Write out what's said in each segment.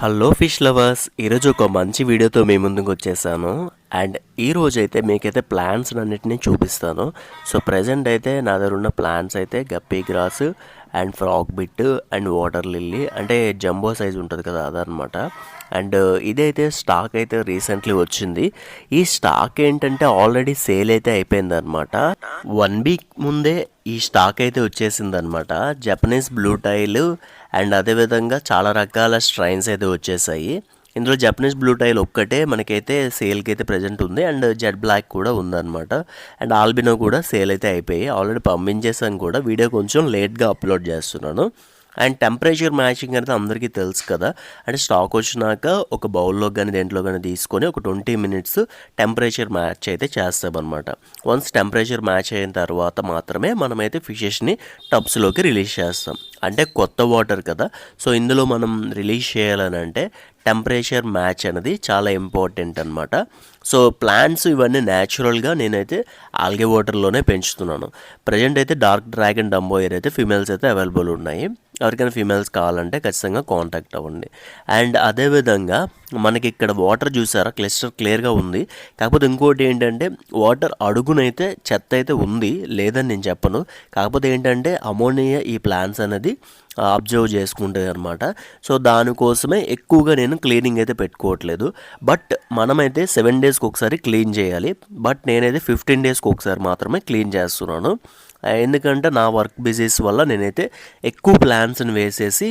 Hello fish lovers, ఈరోజు ఒక మంచి వీడియోతో మీ ముందుకు వచ్చేసాను. అండ్ ఈరోజైతే మీకైతే ప్లాంట్స్ అన్నిటినీ చూపిస్తాను. సో ప్రజెంట్ అయితే నా దగ్గర ఉన్న ప్లాంట్స్ అయితే guppy grass and frog bit and water lily, అంటే జంబో సైజ్ ఉంటుంది కదా అదనమాట. అండ్ ఇదైతే స్టాక్ అయితే రీసెంట్లీ వచ్చింది. ఈ స్టాక్ ఏంటంటే ఆల్రెడీ సేల్ అయితే అయిపోయింది అనమాట. 1 వీక్ ముందే ఈ స్టాక్ అయితే వచ్చేసింది అనమాట. జపనీస్ బ్లూ టైల్ అండ్ అదేవిధంగా చాలా రకాల స్ట్రైన్స్ అయితే వచ్చేసాయి. ఇందులో జపనీస్ బ్లూ టైల్ ఒక్కటే మనకైతే సేల్కి అయితే ప్రజెంట్ ఉంది. అండ్ జెడ్ బ్లాక్ కూడా ఉందన్నమాట. అండ్ ఆల్బినో కూడా సేల్ అయితే అయిపోయి ఆల్రెడీ పంపించేసాను కూడా. వీడియో కొంచెం లేట్గా అప్లోడ్ చేస్తున్నాను. అండ్ టెంపరేచర్ మ్యాచింగ్ అనేది అందరికీ తెలుసు కదా. అంటే స్టాక్ వచ్చినాక ఒక బౌల్లో కానీ దేంట్లో కానీ తీసుకొని ఒక 20 మినిట్స్ టెంపరేచర్ మ్యాచ్ అయితే చేస్తామన్నమాట. వన్స్ టెంపరేచర్ మ్యాచ్ అయిన తర్వాత మాత్రమే మనమైతే ఫిషెస్ని టబ్స్లోకి రిలీజ్ చేస్తాం. అంటే కొత్త వాటర్ కదా, సో ఇందులో మనం రిలీజ్ చేయాలని అంటే టెంపరేచర్ మ్యాచ్ అనేది చాలా ఇంపార్టెంట్ అనమాట. సో ప్లాంట్స్ ఇవన్నీ న్యాచురల్గా నేనైతే ఆల్గే వాటర్లోనే పెంచుతున్నాను. ప్రజెంట్ అయితే డార్క్ డ్రాగన్ డంబోయర్ అయితే ఫిమేల్స్ అయితే అవైలబుల్ ఉన్నాయి. ఎవరికైనా ఫిమేల్స్ కావాలంటే ఖచ్చితంగా కాంటాక్ట్ అవ్వండి. అండ్ అదేవిధంగా మనకి ఇక్కడ వాటర్ చూసారా, క్లస్టర్ క్లియర్గా ఉంది. కాకపోతే ఇంకోటి ఏంటంటే వాటర్ అడుగునైతే చెత్త అయితే ఉంది, లేదని నేను చెప్పను. కాకపోతే ఏంటంటే అమోనియా ఈ ప్లాంట్స్ అనేది అబ్జర్వ్ చేసుకుంటుంది అనమాట. సో దానికోసమే ఎక్కువగా నేను క్లీనింగ్ అయితే పెట్టుకోవట్లేదు. బట్ మనమైతే 7 డేస్కి ఒకసారి క్లీన్ చేయాలి. బట్ నేనైతే 15 డేస్కి ఒకసారి మాత్రమే క్లీన్ చేస్తున్నాను. ఎందుకంటే నా వర్క్ బిజీస్ వల్ల నేనైతే ఎక్కువ ప్లాన్స్ని వేసేసి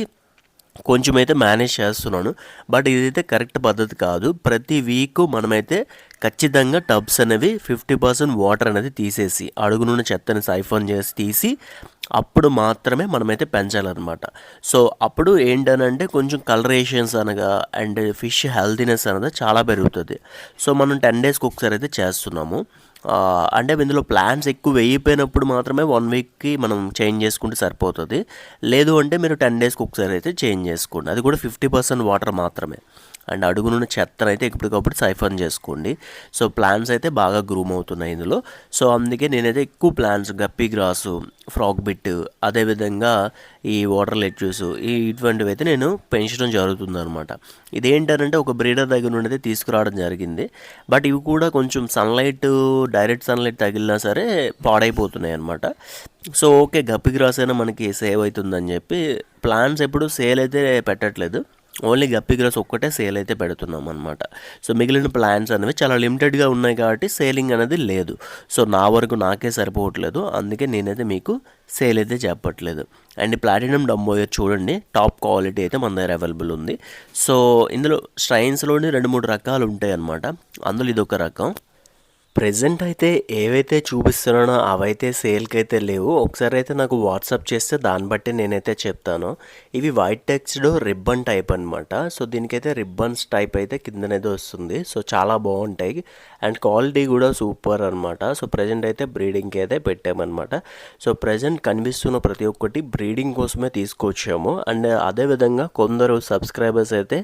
కొంచెం అయితే మేనేజ్ చేస్తున్నాను. బట్ ఇదైతే కరెక్ట్ పద్ధతి కాదు. ప్రతి వీక్ మనమైతే ఖచ్చితంగా టబ్స్ అనేవి 50% వాటర్ అనేది తీసేసి అడుగునున్న చెత్తని సైఫోన్ చేసి తీసి అప్పుడు మాత్రమే మనమైతే పెంచాలన్నమాట. సో అప్పుడు ఏంటనంటే కొంచెం కలరేషన్స్ అనగా అండ్ ఫిష్ హెల్తీనెస్ అనేది చాలా పెరుగుతుంది. సో మనం 10 డేస్కి ఒకసారి అయితే చేస్తున్నాము. అంటే ఇందులో ప్లాన్స్ ఎక్కువ వేయిపోయినప్పుడు మాత్రమే 1 వీక్కి మనం చేంజ్ చేసుకుంటే సరిపోతుంది. లేదు అంటే మీరు 10 డేస్కి ఒకసారి అయితే చేంజ్ చేసుకోండి. అది కూడా 50% వాటర్ మాత్రమే. అండ్ అడుగునున్న చెత్తను అయితే ఎప్పటికప్పుడు సైఫన్ చేసుకోండి. సో ప్లాంట్స్ అయితే బాగా గ్రూమ్ అవుతున్నాయి ఇందులో. సో అందుకే నేనైతే ఎక్కువ plants guppy grass, frock bit, అదేవిధంగా ఈ వాటర్ లెట్యూస్ ఇటువంటివి అయితే నేను పెంచడం జరుగుతుంది అనమాట. ఇదేంటంటే ఒక బ్రీడర్ దగ్గర నుండి అయితే తీసుకురావడం జరిగింది. బట్ ఇవి కూడా కొంచెం సన్లైట్, డైరెక్ట్ సన్లైట్ తగిలినా సరే పాడైపోతున్నాయి అనమాట. సో ఓకే, గప్పీ గ్రాస్ అయినా మనకి సేవ్ అవుతుందని చెప్పి ప్లాంట్స్ ఎప్పుడు సేల్ అయితే పెట్టట్లేదు. ఓన్లీ గప్పీ గ్రాస్ ఒక్కటే సేల్ అయితే పెడుతున్నాం అనమాట. సో మిగిలిన ప్లాన్స్ అనేవి చాలా లిమిటెడ్గా ఉన్నాయి కాబట్టి సేలింగ్ అనేది లేదు. సో నా వరకు నాకే సరిపోవట్లేదు, అందుకే నేనైతే మీకు సేల్ అయితే చెప్పట్లేదు. అండ్ ప్లాటినం డంబోయర్ చూడండి, టాప్ క్వాలిటీ అయితే మన దగ్గర అవైలబుల్ ఉంది. సో ఇందులో స్ట్రైన్స్లోని 2-3 రకాలు ఉంటాయి అన్నమాట. అందులో ఇదొక రకం. ప్రెజెంట్ అయితే ఏవైతే చూపిస్తున్నానో అవైతే సేల్కి అయితే లేవు. ఒకసారి అయితే నాకు వాట్సాప్ చేస్తే దాన్ని బట్టి నేనైతే చెప్తాను. ఇవి వైట్ టెక్స్డ్ రిబ్బన్ టైప్ అనమాట. సో దీనికైతే రిబ్బన్స్ టైప్ అయితే కిందనైతే వస్తుంది. సో చాలా బాగుంటాయి అండ్ క్వాలిటీ కూడా సూపర్ అనమాట. సో ప్రజెంట్ అయితే బ్రీడింగ్కి అయితే పెట్టామన్నమాట. సో ప్రజెంట్ కనిపిస్తున్న ప్రతి ఒక్కటి బ్రీడింగ్ కోసమే తీసుకొచ్చాము. అండ్ అదేవిధంగా కొందరు సబ్స్క్రైబర్స్ అయితే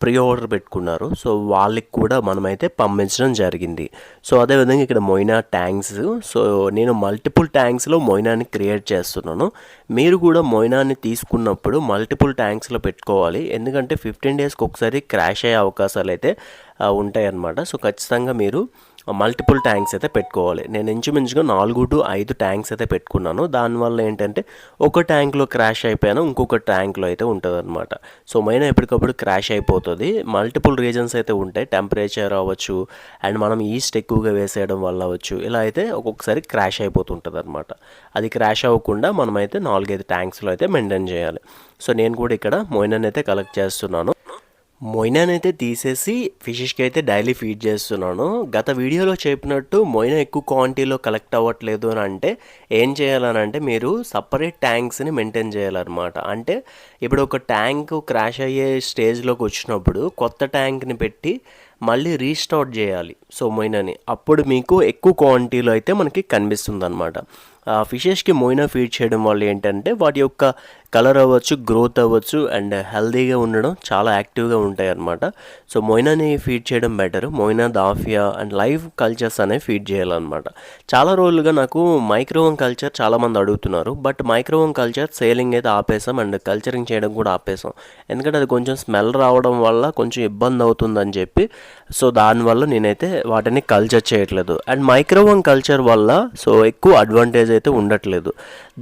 ప్రీ ఆర్డర్ పెట్టుకున్నారు. సో వాళ్ళకి కూడా మనమైతే పంపించడం జరిగింది. సో అదేవిధంగా ఇక్కడ మొయినా ట్యాంక్స్. సో నేను మల్టిపుల్ ట్యాంక్స్లో మొయినాని క్రియేట్ చేస్తున్నాను. మీరు కూడా మొయినాని తీసుకున్నప్పుడు మల్టిపుల్ ట్యాంక్స్లో పెట్టుకోవాలి. ఎందుకంటే 15 డేస్కి ఒకసారి క్రాష్ అయ్యే అవకాశాలు అయితే ఉంటాయన్నమాట. సో ఖచ్చితంగా మీరు మల్టిపుల్ ట్యాంక్స్ అయితే పెట్టుకోవాలి. నేను ఇంచుమించుగా 4 to 5 ట్యాంక్స్ అయితే పెట్టుకున్నాను. దానివల్ల ఏంటంటే ఒక ట్యాంక్లో క్రాష్ అయిపోయాను, ఇంకొక ట్యాంక్లో అయితే ఉంటుంది అనమాట. సో మైనా ఎప్పటికప్పుడు క్రాష్ అయిపోతుంది. మల్టిపుల్ రీజన్స్ అయితే ఉంటాయి. టెంపరేచర్ అవ్వచ్చు, అండ్ మనం ఈస్ట్ ఎక్కువగా వేసేయడం వల్ల అవ్వచ్చు. ఇలా అయితే ఒక్కొక్కసారి క్రాష్ అయిపోతుంటుంది అనమాట. అది క్రాష్ అవ్వకుండా మనమైతే 4-5 ట్యాంక్స్లో అయితే మెయింటైన్ చేయాలి. సో నేను కూడా ఇక్కడ మొయినాని అయితే కలెక్ట్ చేస్తున్నాను. మొయినాని అయితే తీసేసి ఫిషెస్కి అయితే డైలీ ఫీడ్ చేస్తున్నాను. గత వీడియోలో చెప్పినట్టు మొయినా ఎక్కువ క్వాంటిటీలో కలెక్ట్ అవ్వట్లేదు అని అంటే ఏం చేయాలని అంటే మీరు సపరేట్ ట్యాంక్స్ని మెయింటైన్ చేయాలన్నమాట. అంటే ఇప్పుడు ఒక ట్యాంక్ క్రాష్ అయ్యే స్టేజ్లోకి వచ్చినప్పుడు కొత్త ట్యాంక్ని పెట్టి మళ్ళీ రీస్టార్ట్ చేయాలి. సో మొయినాని అప్పుడు మీకు ఎక్కువ క్వాంటిటీలో అయితే మనకి కనిపిస్తుంది అనమాట. ఫిషెస్కి మొయినా ఫీడ్ చేయడం వల్ల ఏంటంటే వాటి యొక్క కలర్ అవ్వచ్చు, గ్రోత్ అవ్వచ్చు అండ్ హెల్తీగా ఉండడం, చాలా యాక్టివ్గా ఉంటాయి అన్నమాట. సో మొయినాని ఫీడ్ చేయడం better. Moina, daphnia and live cultures అనేవి ఫీడ్ చేయాలన్నమాట. చాలా రోజులుగా నాకు మైక్రోవోన్ కల్చర్ చాలామంది అడుగుతున్నారు, బట్ మైక్రోవోన్ కల్చర్ సేలింగ్ అయితే ఆపేసాం అండ్ కల్చరింగ్ చేయడం కూడా ఆపేసాం. ఎందుకంటే అది కొంచెం స్మెల్ రావడం వల్ల కొంచెం ఇబ్బంది అవుతుందని చెప్పి, సో దానివల్ల నేనైతే వాటిని కల్చర్ చేయట్లేదు. అండ్ మైక్రోవోన్ కల్చర్ వల్ల సో ఎక్కువ అడ్వాంటేజ్ అయితే ఉండట్లేదు.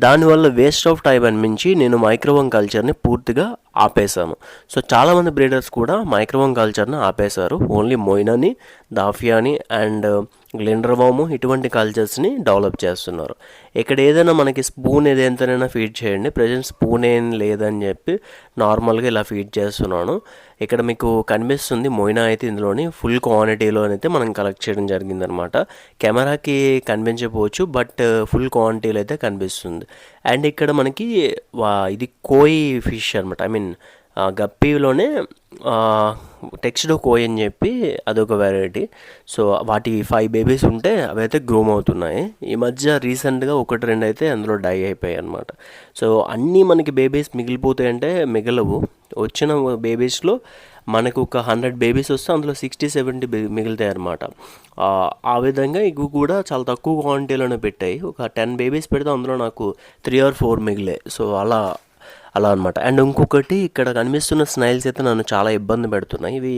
దానివల్ల వేస్ట్ ఆఫ్ టైం అనిపించి నేను మైక్రోవోన్ కల్చర్ని పూర్తిగా ఆపేశాను. సో చాలామంది బ్రీడర్స్ కూడా మైక్రోవోన్ కల్చర్ని ఆపేశారు. ఓన్లీ మొయినాని, దాఫియాని అండ్ గ్లిండర్వాము ఇటువంటి కల్చర్స్ని డెవలప్ చేస్తున్నారు. ఇక్కడ ఏదైనా మనకి స్పూన్ ఏదైనా ఫీడ్ చేయండి. ప్రజెంట్ స్పూన్ ఏం లేదని చెప్పి నార్మల్గా ఇలా ఫీడ్ చేస్తున్నాను. ఇక్కడ మీకు కనిపిస్తుంది మొయినా అయితే ఇందులోని ఫుల్ క్వాంటిటీలో అయితే మనం కలెక్ట్ చేయడం జరిగిందనమాట. కెమెరాకి కనిపించకపోవచ్చు, బట్ ఫుల్ క్వాంటిటీలో అయితే కనిపిస్తుంది. అండ్ ఇక్కడ మనకి ఇది కోయి ఫిష్ అనమాట. ఐ మీన్ గప్పీలోనే టెక్స్డ్ కోయి అని చెప్పి అదొక వెరైటీ. సో వాటి 5 బేబీస్ ఉంటే అవి అయితే గ్రోమ్ అవుతున్నాయి. ఈ మధ్య రీసెంట్గా 1-2 అయితే అందులో డై అయిపోయాయి అనమాట. సో అన్నీ మనకి బేబీస్ మిగిలిపోతాయి అంటే మిగలవు. వచ్చిన బేబీస్లో మనకు ఒక 100 బేబీస్ వస్తే అందులో 60-70 మిగులుతాయి అనమాట. ఆ విధంగా ఇవి కూడా చాలా తక్కువ క్వాంటిటీలోనే పెట్టాయి. ఒక 10 బేబీస్ పెడితే అందులో నాకు 3 or 4 మిగిలాయి. సో అలా అనమాట. అండ్ ఇంకొకటి ఇక్కడ కనిపిస్తున్న స్నైల్స్ అయితే నన్ను చాలా ఇబ్బంది పెడుతున్నాయి. ఇవి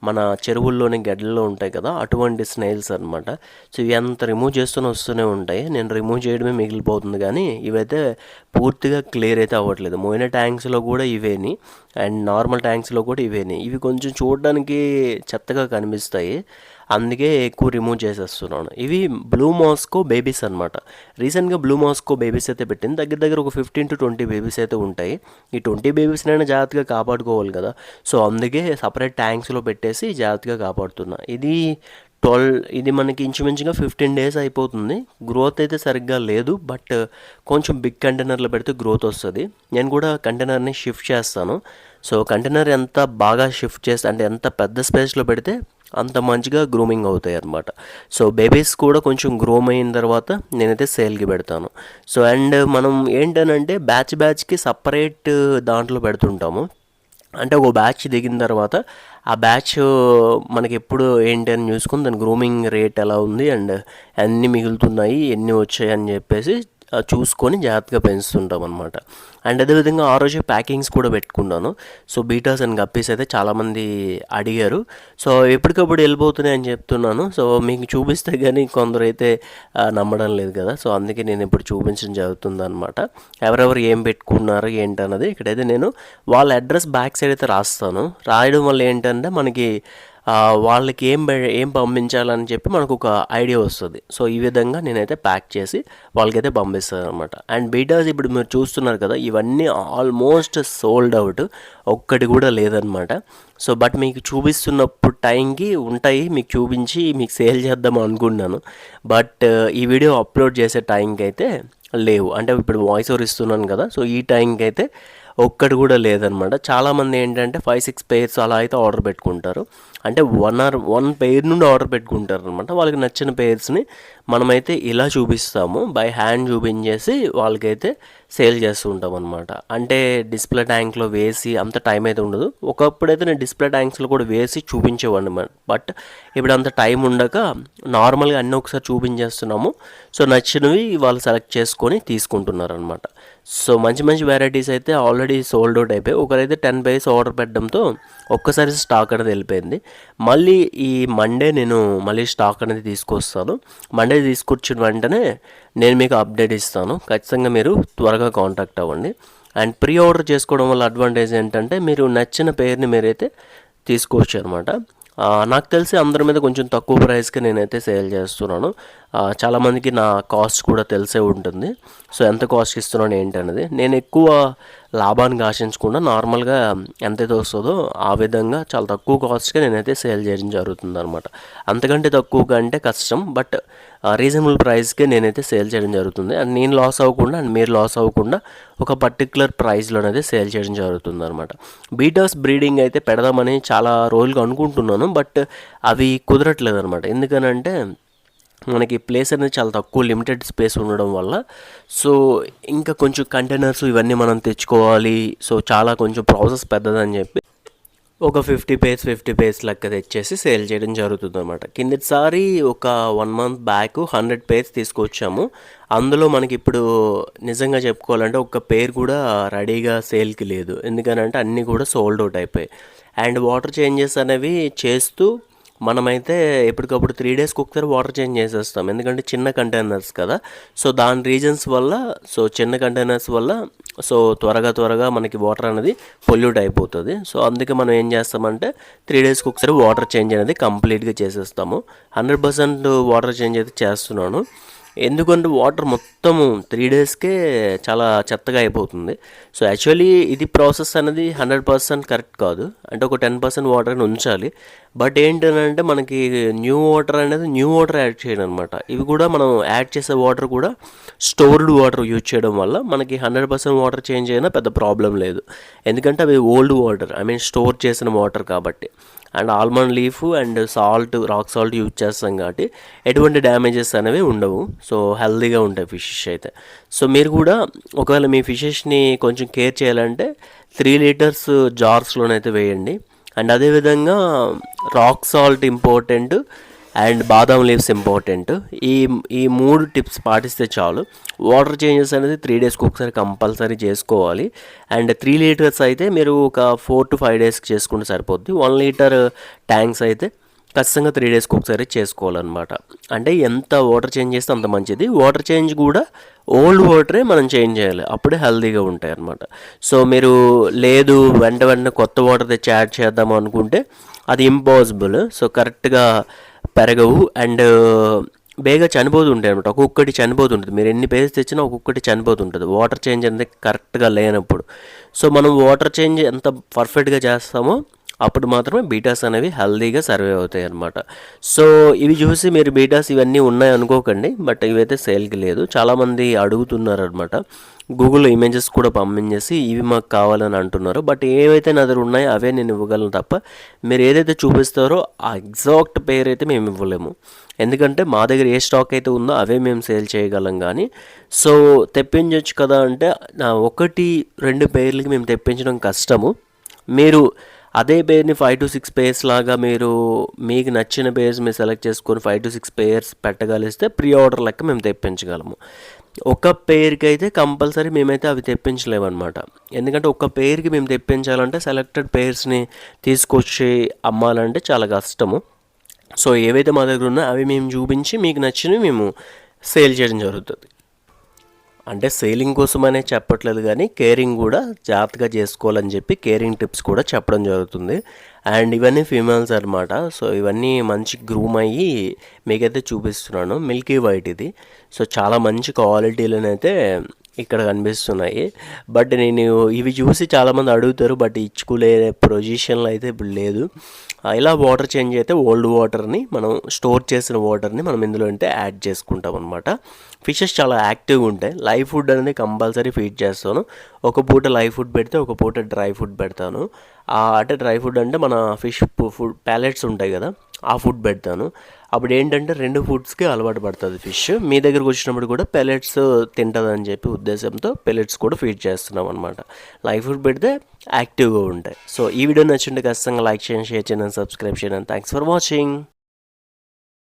మన చెరువుల్లోని గడ్డల్లో ఉంటాయి కదా, అటువంటి స్నైల్స్ అనమాట. సో ఇవి ఎంత రిమూవ్ వస్తూనే ఉంటాయి. నేను రిమూవ్ చేయడమే మిగిలిపోతుంది, కానీ ఇవైతే పూర్తిగా క్లియర్ అయితే అవ్వట్లేదు. మోయిన ట్యాంక్స్లో కూడా ఇవేని అండ్ నార్మల్ ట్యాంక్స్లో కూడా ఇవేని. ఇవి కొంచెం చూడడానికి చెత్తగా కనిపిస్తాయి, అందుకే ఎక్కువ రిమూవ్ చేసేస్తున్నాను. ఇవి బ్లూ మాస్కో బేబీస్ అనమాట. రీసెంట్గా బ్లూ మాస్కో బేబీస్ అయితే పెట్టింది. దగ్గర ఒక 15-20 బేబీస్ అయితే ఉంటాయి. ఈ 20 బేబీస్నైనా జాగ్రత్తగా కాపాడుకోవాలి కదా. సో అందుకే సపరేట్ ట్యాంక్స్లో పెట్టేసి జాగ్రత్తగా కాపాడుతున్నా. ఇది మనకి ఇంచుమించుగా 15 days అయిపోతుంది. గ్రోత్ అయితే సరిగ్గా లేదు, బట్ కొంచెం బిగ్ కంటైనర్లో పెడితే గ్రోత్ వస్తుంది. నేను కూడా కంటైనర్ని షిఫ్ట్ చేస్తాను. సో కంటైనర్ ఎంత బాగా షిఫ్ట్ చేస్తే, అంటే ఎంత పెద్ద స్పేస్లో పెడితే అంత మంచిగా గ్రూమింగ్ అవుతాయి అన్నమాట. సో బేబీస్ కూడా కొంచెం గ్రోమ్ అయిన తర్వాత నేనైతే సేల్కి పెడతాను. సో అండ్ మనం ఏంటనంటే బ్యాచ్కి సపరేట్ దాంట్లో పెడుతుంటాము. అంటే ఒక బ్యాచ్ దిగిన తర్వాత ఆ బ్యాచ్ మనకి ఎప్పుడు ఏంటి అని చూసుకుని దాని గ్రూమింగ్ రేట్ ఎలా ఉంది అండ్ ఎన్ని మిగులుతున్నాయి, ఎన్ని వచ్చాయి అని చెప్పేసి చూసుకొని జాగ్రత్తగా పెంచుతుంటాం అనమాట. అండ్ అదేవిధంగా ఆ రోజు ప్యాకింగ్స్ కూడా పెట్టుకున్నాను. సో బీటాస్ అండ్ గప్పీస్ అయితే చాలామంది అడిగారు. సో ఎప్పటికప్పుడు వెళ్ళిపోతున్నాయి అని చెప్తున్నాను. సో మీకు చూపిస్తే కానీ కొందరు అయితే నమ్మడం లేదు కదా. సో అందుకే నేను ఇప్పుడు చూపించడం జరుగుతుంది అనమాట. ఎవరెవరు ఏం పెట్టుకున్నారు ఏంటన్నది ఇక్కడైతే నేను వాళ్ళ అడ్రస్ బ్యాక్ సైడ్ అయితే రాస్తాను. రాయడం వల్ల ఏంటంటే మనకి వాళ్ళకి ఏం పంపించాలని చెప్పి మనకు ఒక ఐడియా వస్తుంది. సో ఈ విధంగా నేనైతే ప్యాక్ చేసి వాళ్ళకైతే పంపిస్తాను అనమాట. అండ్ బీటాస్ ఇప్పుడు మీరు చూస్తున్నారు కదా, ఇవన్నీ ఆల్మోస్ట్ సోల్డ్ అవుట్, ఒక్కటి కూడా లేదనమాట. సో బట్ మీకు చూపిస్తున్నప్పుడు టైంకి ఉంటాయి, మీకు చూపించి మీకు సేల్ చేద్దాం అనుకున్నాను. బట్ ఈ వీడియో అప్లోడ్ చేసే టైంకి అయితే లేవు. అంటే ఇప్పుడు వాయిస్ ఓవర్ ఇస్తున్నాను కదా, సో ఈ టైంకి అయితే ఒక్కటి కూడా లేదనమాట. చాలామంది ఏంటంటే 5-6 pairs అలా అయితే ఆర్డర్ పెట్టుకుంటారు. అంటే 1 pair నుండి ఆర్డర్ పెట్టుకుంటారు అనమాట. వాళ్ళకి నచ్చిన పేర్స్ని మనమైతే ఇలా చూపిస్తాము, బై హ్యాండ్ చూపించేసి వాళ్ళకైతే సేల్ చేస్తూ ఉంటాం అనమాట. అంటే డిస్ప్లే ట్యాంక్లో వేసి అంత టైం అయితే ఉండదు. ఒకప్పుడైతే నేను డిస్ప్లే ట్యాంక్స్లో కూడా వేసి చూపించేవాడిని, బట్ ఇప్పుడు అంత టైం ఉండక నార్మల్గా అన్నీ ఒకసారి చూపించేస్తున్నాము. సో నచ్చినవి వాళ్ళు సెలెక్ట్ చేసుకొని తీసుకుంటున్నారు అనమాట. సో మంచి వెరైటీస్ అయితే ఆల్రెడీ సోల్డ్ అవుట్ అయిపోయి, ఒకరైతే 10 pairs ఆర్డర్ పెట్టడంతో ఒక్కసారి స్టాక్ అనేది వెళ్ళిపోయింది. మళ్ళీ ఈ మండే నేను మళ్ళీ స్టాక్ అనేది తీసుకొస్తాను. మండే తీసుకొచ్చిన వెంటనే నేను మీకు అప్డేట్ ఇస్తాను. ఖచ్చితంగా మీరు త్వరగా కాంటాక్ట్ అవ్వండి. అండ్ ప్రీ ఆర్డర్ చేసుకోవడం వల్ల అడ్వాంటేజ్ ఏంటంటే మీరు నచ్చిన పేరుని మీరైతే తీసుకోవచ్చు అనమాట. నాకు తెలిసి అందరి మీద కొంచెం తక్కువ ప్రైస్కి నేనైతే సేల్ చేస్తున్నాను. చాలామందికి నా కాస్ట్ కూడా తెలిసే ఉంటుంది. సో ఎంత కాస్ట్ ఇస్తున్నాను ఏంటనేది నేను ఎక్కువ లాభానికి ఆశించకుండా నార్మల్గా ఎంతైతే వస్తుందో ఆ విధంగా చాలా తక్కువ కాస్ట్గా నేనైతే సేల్ చేయడం జరుగుతుంది అనమాట. అంతకంటే తక్కువగా అంటే కష్టం, బట్ రీజనబుల్ ప్రైస్కే నేనైతే సేల్ చేయడం జరుగుతుంది. అండ్ నేను లాస్ అవ్వకుండా అండ్ మీరు లాస్ అవ్వకుండా ఒక పర్టికులర్ ప్రైస్లోనైతే సేల్ చేయడం జరుగుతుంది అనమాట. బీటాస్ బ్రీడింగ్ అయితే పెడదామని చాలా రోజులుగా అనుకుంటున్నాను, బట్ అవి కుదరట్లేదు అనమాట. ఎందుకనంటే మనకి ప్లేస్ అనేది చాలా తక్కువ లిమిటెడ్ స్పేస్ ఉండడం వల్ల సో ఇంకా కొంచెం కంటైనర్స్ ఇవన్నీ మనం తెచ్చుకోవాలి. సో చాలా కొంచెం ప్రాసెస్ పెద్దదని చెప్పి ఒక 50 పేర్స్ లెక్క తెచ్చేసి సేల్ చేయడం జరుగుతుంది అనమాట. కిందటిసారి ఒక 1 మంత్ బ్యాక్ 100 పేర్స్ తీసుకొచ్చాము. అందులో మనకి ఇప్పుడు నిజంగా చెప్పుకోవాలంటే ఒక్క పేరు కూడా రెడీగా సేల్కి లేదు. ఎందుకనంటే అన్నీ కూడా సోల్డ్ అవుట్ అయిపోయాయి. అండ్ వాటర్ చేంజెస్ అనేవి చేస్తూ మనమైతే ఎప్పటికప్పుడు 3 డేస్కి ఒకసారి వాటర్ చేంజ్ చేసేస్తాం. ఎందుకంటే చిన్న కంటైనర్స్ కదా. సో దాని రీజన్స్ వల్ల సో చిన్న కంటైనర్స్ వల్ల సో త్వరగా మనకి వాటర్ అనేది పొల్యూట్ అయిపోతుంది. సో అందుకే మనం ఏం చేస్తామంటే 3 డేస్కి ఒకసారి వాటర్ చేంజ్ అనేది కంప్లీట్గా చేసేస్తాము. 100% వాటర్ చేంజ్ అయితే చేస్తున్నాను. ఎందుకంటే వాటర్ మొత్తము 3 డేస్కే చాలా చెత్తగా అయిపోతుంది. సో యాక్చువల్లీ ఇది ప్రాసెస్ అనేది 100% కరెక్ట్ కాదు. అంటే ఒక 10% వాటర్ని ఉంచాలి. బట్ ఏంటంటే మనకి న్యూ వాటర్ యాడ్ చేయడం అనమాట. ఇవి కూడా మనం యాడ్ చేసే వాటర్ కూడా స్టోర్డ్ వాటర్ యూజ్ చేయడం వల్ల మనకి 100% వాటర్ చేంజ్ అయినా పెద్ద ప్రాబ్లం లేదు. ఎందుకంటే అవి ఓల్డ్ వాటర్ స్టోర్ చేసిన వాటర్ కాబట్టి. And almond leaf and rock salt use చేస్తాం కాబట్టి ఎటువంటి డ్యామేజెస్ అనేవి ఉండవు. సో హెల్తీగా ఉంటాయి ఫిషెస్ అయితే. సో మీరు కూడా ఒకవేళ మీ ఫిషెస్ని కొంచెం కేర్ చేయాలంటే 3 లీటర్స్ జార్స్లోనైతే వేయండి. అండ్ అదేవిధంగా rock salt important and badam leaves important. ఈ 3 టిప్స్ పాటిస్తే చాలు. వాటర్ చేంజెస్ అనేది 3 డేస్కి ఒకసారి కంపల్సరీ చేసుకోవాలి. అండ్ 3 లీటర్స్ అయితే మీరు ఒక 4 to 5 డేస్కి చేసుకుంటే సరిపోద్ది. 1 లీటర్ ట్యాంక్స్ అయితే ఖచ్చితంగా 3 డేస్కి ఒకసారి చేసుకోవాలన్నమాట. అంటే ఎంత వాటర్ చేంజ్ చేస్తే అంత మంచిది. వాటర్ చేంజ్ కూడా ఓల్డ్ వాటరే మనం చేంజ్ చేయాలి, అప్పుడే హెల్తీగా ఉంటాయి అన్నమాట. సో మీరు లేదు వెంటనే కొత్త వాటర్ తెచ్చి యాడ్ చేద్దాం అనుకుంటే అది ఇంపాసిబుల్. సో కరెక్ట్గా పెరగవు అండ్ బేగా చనిపోతుంటాయి అనమాట. ఒక్కొక్కటి చనిపోతుంటుంది. మీరు ఎన్ని పేర్స్ తెచ్చినా ఒక్కొక్కటి చనిపోతుంటుంది వాటర్ చేంజ్ అనేది కరెక్ట్గా లేనప్పుడు. సో మనం వాటర్ చేంజ్ ఎంత పర్ఫెక్ట్గా చేస్తామో అప్పుడు మాత్రమే బీటాస్ అనేవి హెల్తీగా సర్వే అవుతాయి అన్నమాట. సో ఇవి చూసి మీరు బీటాస్ ఇవన్నీ ఉన్నాయి అనుకోకండి, బట్ ఇవైతే సేల్కి లేదు. చాలామంది అడుగుతున్నారు అనమాట. గూగుల్లో ఇమేజెస్ కూడా పంపించేసి ఇవి మాకు కావాలని అంటున్నారు. బట్ ఏవైతే నా దగ్గర ఉన్నాయో అవే నేను ఇవ్వగలను తప్ప మీరు ఏదైతే చూపిస్తారో ఆ ఎగ్జాక్ట్ పేరు అయితే మేము ఇవ్వలేము. ఎందుకంటే మా దగ్గర ఏ స్టాక్ అయితే ఉందో అవే మేము సేల్ చేయగలం. కానీ సో తెప్పించవచ్చు కదా అంటే 1-2 పేర్లకి మేము తెప్పించడం కష్టము. మీరు అదే పేరుని 5 to 6 పేర్స్ లాగా మీకు నచ్చిన పేర్స్ మీరు సెలెక్ట్ చేసుకొని 5 to 6 పేర్స్ పెట్టగలిస్తే ప్రీ ఆర్డర్ లెక్క మేము తెప్పించగలము. ఒక పేరుకి అయితే కంపల్సరీ మేమైతే అవి తెప్పించలేమన్నమాట. ఎందుకంటే ఒక పేరుకి మేము తెప్పించాలంటే సెలెక్టెడ్ పేర్స్ని తీసుకొచ్చి అమ్మాలంటే చాలా కష్టము. సో ఏవైతే మా దగ్గర ఉన్నాయో అవి మేము చూపించి మీకు నచ్చినవి మేము సేల్ చేయడం జరుగుతుంది. అంటే సేలింగ్ కోసమనే చెప్పట్లేదు, కానీ కేరింగ్ కూడా జాగ్రత్తగా చేసుకోవాలని చెప్పి కేరింగ్ టిప్స్ కూడా చెప్పడం జరుగుతుంది. అండ్ ఇవన్నీ ఫీమేల్స్ అనమాట. సో ఇవన్నీ మంచి గ్రూమ్ అయ్యి మీకైతే చూపిస్తున్నాను. మిల్కీ వైట్ ఇది. సో చాలా మంచి క్వాలిటీలోనైతే ఇక్కడ కనిపిస్తున్నాయి. బట్ నేను ఇవి చూసి చాలామంది అడుగుతారు, బట్ ఇచ్చుకునే పొజిషన్లో అయితే ఇప్పుడు లేదు. ఇలా వాటర్ చేంజ్ అయితే ఓల్డ్ వాటర్ని మనం స్టోర్ చేసిన వాటర్ని మనం ఇందులో అంటే యాడ్ చేసుకుంటాం అనమాట. ఫిషెస్ చాలా యాక్టివ్గా ఉంటాయి. లైవ్ ఫుడ్ అనేది కంపల్సరీ ఫీడ్ చేస్తాను. ఒక పూట లైవ్ ఫుడ్ పెడితే ఒక పూట డ్రై ఫుడ్ పెడతాను. అంటే డ్రై ఫుడ్ అంటే మన ఫిష్ ఫుడ్ ప్యాలెట్స్ ఉంటాయి కదా, ఆ ఫుడ్ పెడతాను. అప్పుడు ఏంటంటే 2 ఫుడ్స్కి అలవాటు పడుతుంది ఫిష్. మీ దగ్గరకు వచ్చినప్పుడు కూడా పెల్లెట్స్ తింటుందని చెప్పి ఉద్దేశంతో పెల్లెట్స్ కూడా ఫీడ్ చేస్తున్నాం అనమాట. లైవ్ ఫుడ్ పెడితే యాక్టివ్గా ఉంటాయి. సో ఈ వీడియో నచ్చింటే ఖచ్చితంగా లైక్ చేయండి, షేర్ చేయండి, సబ్స్క్రైబ్ చేయండి. Thanks for watching.